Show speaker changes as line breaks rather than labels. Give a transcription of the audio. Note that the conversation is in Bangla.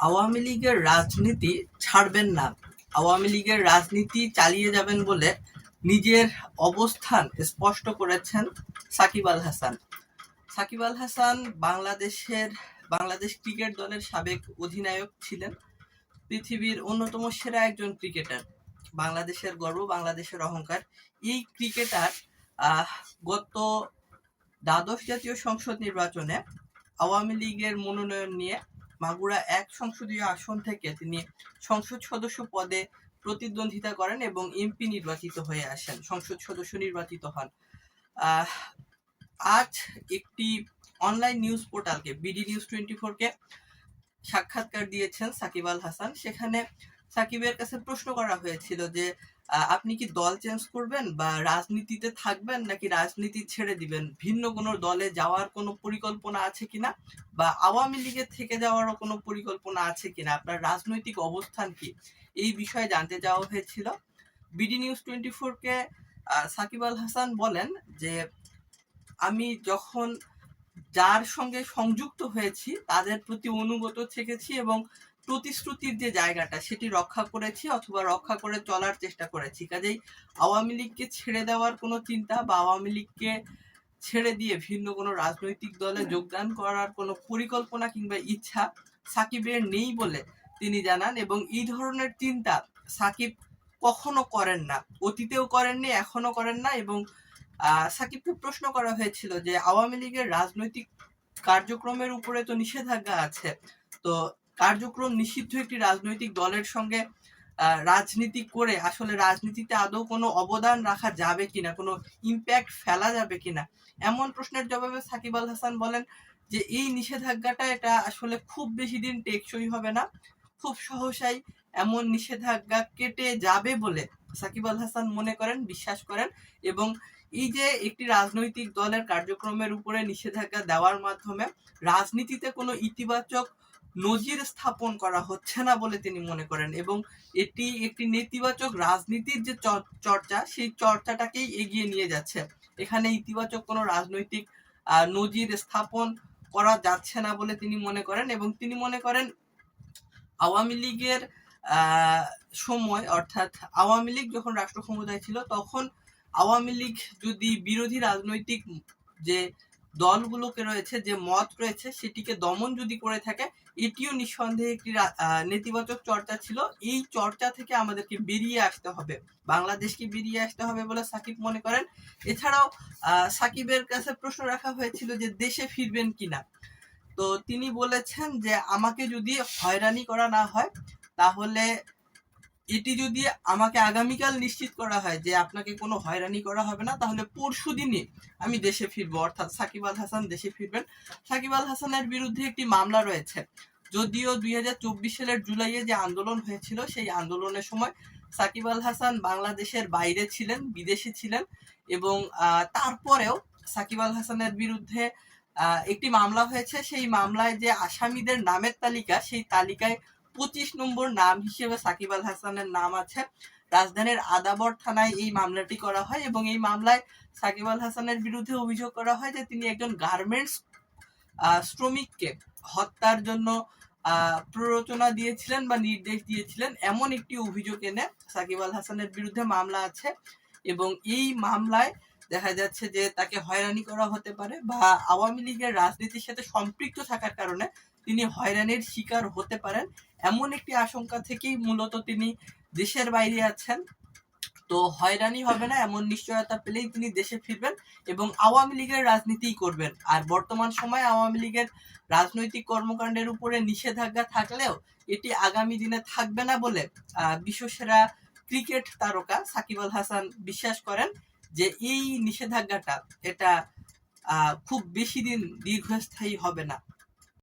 আওয়ামী লীগের রাজনীতি ছাড়বেন না, আওয়ামী লীগের রাজনীতি চালিয়ে যাবেন বলে নিজের অবস্থান স্পষ্ট করেছেন সাকিব আল হাসান। সাকিব আল হাসান বাংলাদেশ ক্রিকেট দলের সাবেক অধিনায়ক ছিলেন। পৃথিবীর অন্যতম সেরা একজন ক্রিকেটার, বাংলাদেশের গর্ব, বাংলাদেশের অহংকার। এই ক্রিকেটার গত দ্বাদশ জাতীয় সংসদ নির্বাচনে আওয়ামী লীগের মনোনয়ন নিয়ে মাগুরা ১ সংসদীয় আসন থেকে তিনি সংসদ সদস্য পদে প্রতিদ্বন্দ্বিতা করেন এবং এমপি নির্বাচিত হয়ে আসেন, সংসদ সদস্য নির্বাচিত হন। আজ একটি অনলাইন নিউজ পোর্টালকে, বিডি নিউজ 24-কে সাক্ষাৎকার দিয়েছেন সাকিব আল হাসান। সেখানে সাকিবের কাছে প্রশ্ন করা হয়েছিল যে আপনি কি দল চেঞ্জ করবেন বা রাজনীতিতে থাকবেন নাকি রাজনীতি ছেড়ে দিবেন, ভিন্ন কোনো দলে যাওয়ার কোনো পরিকল্পনা আছে কিনা বা আওয়ামী লীগে থেকে যাওয়ারও কোনো পরিকল্পনা আছে কিনা, আপনার রাজনৈতিক অবস্থান কি, এই বিষয়ে জানতে চাওয়া হয়েছিল। বিডি নিউজ 24-কে সাকিব আল হাসান বলেন যে আমি যখন যার সঙ্গে সংযুক্ত হয়েছি তাদের প্রতি অনুগত থেকেছি এবং প্রতিশ্রুতির যে জায়গাটা সেটি রক্ষা করেছি অথবা রক্ষা করে চলার চেষ্টা করেছি। কাজেই আওয়ামী লীগকে ছেড়ে দেওয়ার কোনো চিন্তা বা আওয়ামী লীগকে ছেড়ে দিয়ে ভিন্ন কোনো রাজনৈতিক দলে যোগদান করার কোনো পরিকল্পনা কিংবা ইচ্ছা সাকিবের নেই বলে তিনি জানান। এবং এই ধরনের চিন্তা সাকিব কখনো করেন না, অতীতেও করেননি, এখনো করেন না। এবং সাকিবকে প্রশ্ন করা হয়েছিল যে আওয়ামী লীগের রাজনৈতিক কার্যক্রমের উপরে তো নিষেধাজ্ঞা আছে, তো কার্যক্রম নিষিদ্ধ একটি রাজনৈতিক দলের সঙ্গে রাজনীতি করে আসলে রাজনীতিতে আদৌ কোনো অবদান রাখা যাবে কিনা, কোনো ইম্প্যাক্ট ফেলা যাবে কিনা, এমন প্রশ্নের জবাবে সাকিব আল হাসান বলেন যে এই নিষেধাজ্ঞাটা এটা আসলে খুব বেশি দিন টেকসই হবে না, খুব সহসাই এমন নিষেধাজ্ঞা কেটে যাবে বলে সাকিব আল হাসান মনে করেন, বিশ্বাস করেন। এবং এই যে একটি রাজনৈতিক দলের কার্যক্রমের উপরে নিষেধাজ্ঞা দেওয়ার মাধ্যমে রাজনীতিতে কোনো ইতিবাচক নজির স্থাপন করা হচ্ছে না বলে তিনি মনে করেন এবং এটি একটি নেতিবাচক রাজনীতির যে চর্চা, সেই চর্চাটাকেই এগিয়ে নিয়ে যাচ্ছে। এখানে ইতিবাচক কোনো রাজনৈতিক নজির স্থাপন করা যাচ্ছে না বলে তিনি মনে করেন। এবং তিনি মনে করেন আওয়ামী লীগের সময়, অর্থাৎ আওয়ামী লীগ যখন রাষ্ট্র ক্ষমতায় ছিল তখন আওয়ামী লীগ যদি বিরোধী রাজনৈতিক যে দলগুলোকে রয়েছে, যে মত রয়েছে, সেটিকে দমন যদি করে থাকে, এটিও নিঃসন্দেহে একটি নেতিবাচক চর্চা ছিল। এই চর্চা থেকে আমাদেরকে বেরিয়ে আসতে হবে, বাংলাদেশকে বেরিয়ে আসতে হবে বলে সাকিব মনে করেন। এছাড়াও সাকিবের কাছে প্রশ্ন রাখা হয়েছিল যে দেশে ফিরবেন কিনা, তো তিনি বলেছেন যে আমাকে যদি হয়রানি করা না হয়, তাহলে এটি যদি আমাকে আগামীকাল নিশ্চিত করা হয় যে আপনাকে কোনো হয়রানি করা হবে না, তাহলে পরশু দিনই আমি দেশে ফিরবো, অর্থাৎ সাকিব আল হাসান দেশে ফিরবেন। সাকিব আল হাসানের বিরুদ্ধে একটি মামলা রয়েছে, যদিও 2024 সালের জুলাইয়ে যে আন্দোলন হয়েছিল সেই আন্দোলনের সময় সাকিব আল হাসান বাংলাদেশের বাইরে ছিলেন, বিদেশে ছিলেন। এবং তারপরেও সাকিব আল হাসানের বিরুদ্ধে একটি মামলা হয়েছে, সেই মামলায় যে আসামিদের নামের তালিকা, সেই তালিকায় 25 নম্বর নাম হিসেবে সাকিব আল হাসানের নাম আছে। রাজধানীর আদাবর থানায় এই মামলাটি করা হয় এবং এই মামলায় সাকিব আল হাসানের বিরুদ্ধে অভিযোগ করা হয় যে তিনি একজন গার্মেন্টস শ্রমিককে হত্যার জন্য প্ররোচনা দিয়েছিলেন বা নির্দেশ দিয়েছিলেন, এমন একটি অভিযোগ এনে সাকিব আল হাসানের বিরুদ্ধে মামলা আছে। এবং এই মামলায় দেখা যাচ্ছে যে তাকে হয়রানি করা হতে পারে বা আওয়ামী লীগের রাজনীতির সাথে সম্পৃক্ত থাকার কারণে তিনি হয়রানির শিকার হতে পারেন, এমন একটি আশঙ্কা থেকেই মূলত তিনি দেশের বাইরে আছেন। তো হয়রানি হবে না এমন নিশ্চয়তা পেলেই তিনি দেশে ফিরবেন এবং আওয়ামী লীগের রাজনীতিই করবেন। আর বর্তমান সময়ে আওয়ামী লীগের রাজনৈতিক কর্মকাণ্ডের উপরে নিষেধাজ্ঞা থাকলেও এটি আগামী দিনে থাকবে না বলে বিশ্বসেরা ক্রিকেট তারকা সাকিব আল হাসান বিশ্বাস করেন যে এই নিষেধাজ্ঞাটা এটা খুব বেশি দিন দীর্ঘস্থায়ী হবে না।